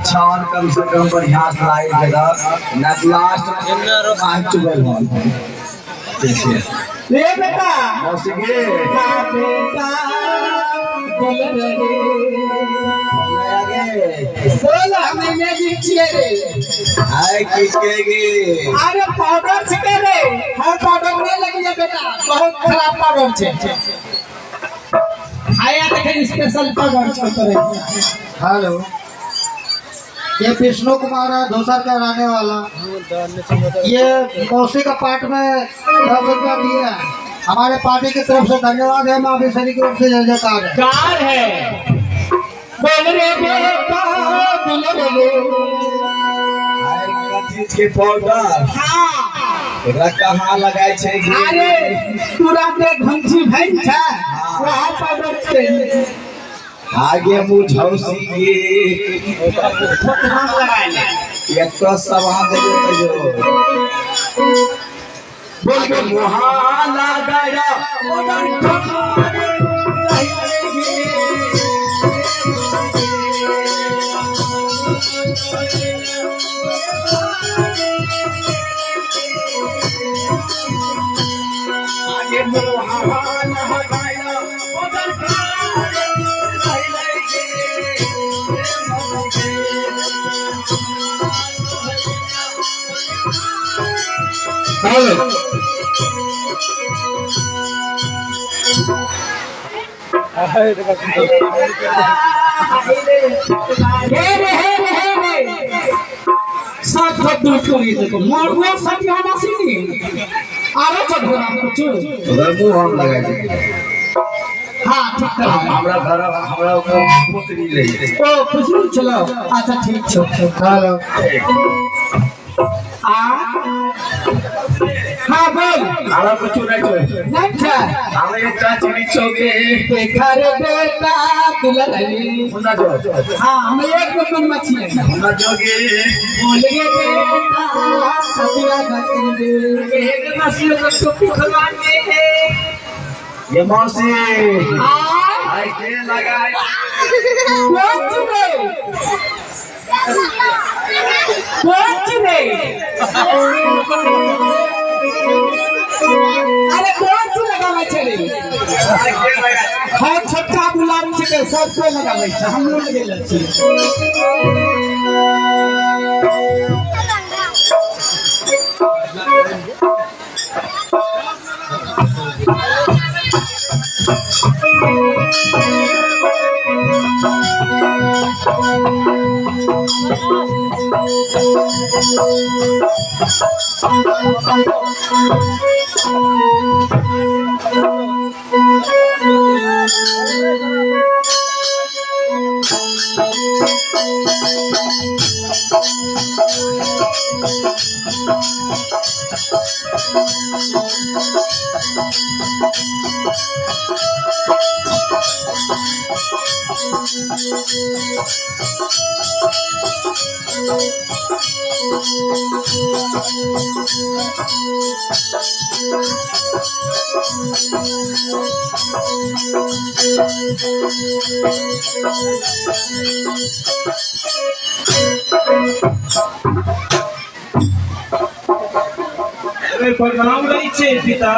छान कम से कम बढ़िया लाई जगह ना लास्ट पांच चुगल हो देखिए ले बेटा मौसीगे बेटा बोल आगे बोल हमें दीजिए रे आए किसकेगी अरे पाउडर छिके रे हर पाउडर नहीं लगी बेटा बहुत खराब पाउडर छे आया देखे स्पेशल पाउडर छे हेलो ये विष्णु कुमार है दोसर का रहने वाला। ये मौसी का पार्ट में 10 रुपया दिया हमारे पार्टी की तरफ से धन्यवाद है। माँ सैनिक की तरफ से जय जयकार है। कार है बोल रे बेटा बोल रे आए कथी के पाउडर हाँ एकरा कहाँ लगाय छै अरे पूरा दे घंटी भैन छे वहाँ पाउडर छे आगे मुझौसी गे हम लगाए एक तो सभा देबे तो बोल के मुहाला गाया आगे मुहाला गाया हेलो साथ हाथ दूर करी देखो मोर साथ यहाँ मसीनी आरो चढ़ोरा कुछ उधर मुंह हम लगाय छै हाँ ठीक है हमरा घर हमरा खुश नहीं रही ओ खुशी चलो अच्छा ठीक छो हेलो आ हाँ बोल हमरा कुछ नहीं नहीं छे हमरा एक चीनी चौके देखा रे बेटा दुल्हन मुन्ना जो हाँ हम एक नंबर मछली है मुन्ना जोगे बोल गे बेटा सतिया गति एक मछली को टोपी खलवा के ये मौसी आ आई के लगाए कौन रे अरे कौन सी लगावे छे रे हाँ छोटका गुलाब छे सबसे लगावे छे हम लोग गेल छी प्रणाम रही छे पिता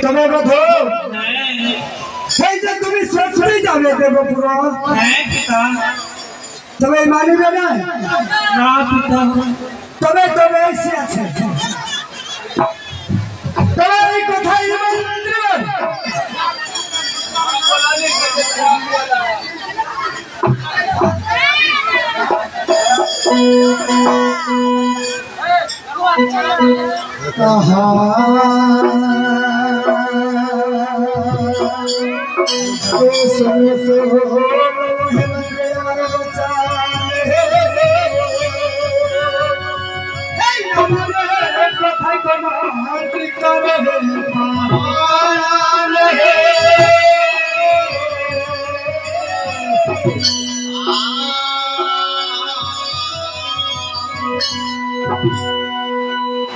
તમે બધો नहीं થઈ જે તમે સચરી જાવે દેવો પૂરો पिता તમે માની લે ને ना पिता તમે તો એસી আছে તમે এই কথা ইমান দিবেন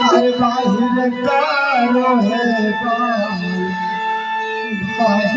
अरे बाहिर कारो है बाहिर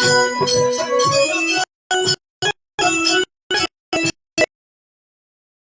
है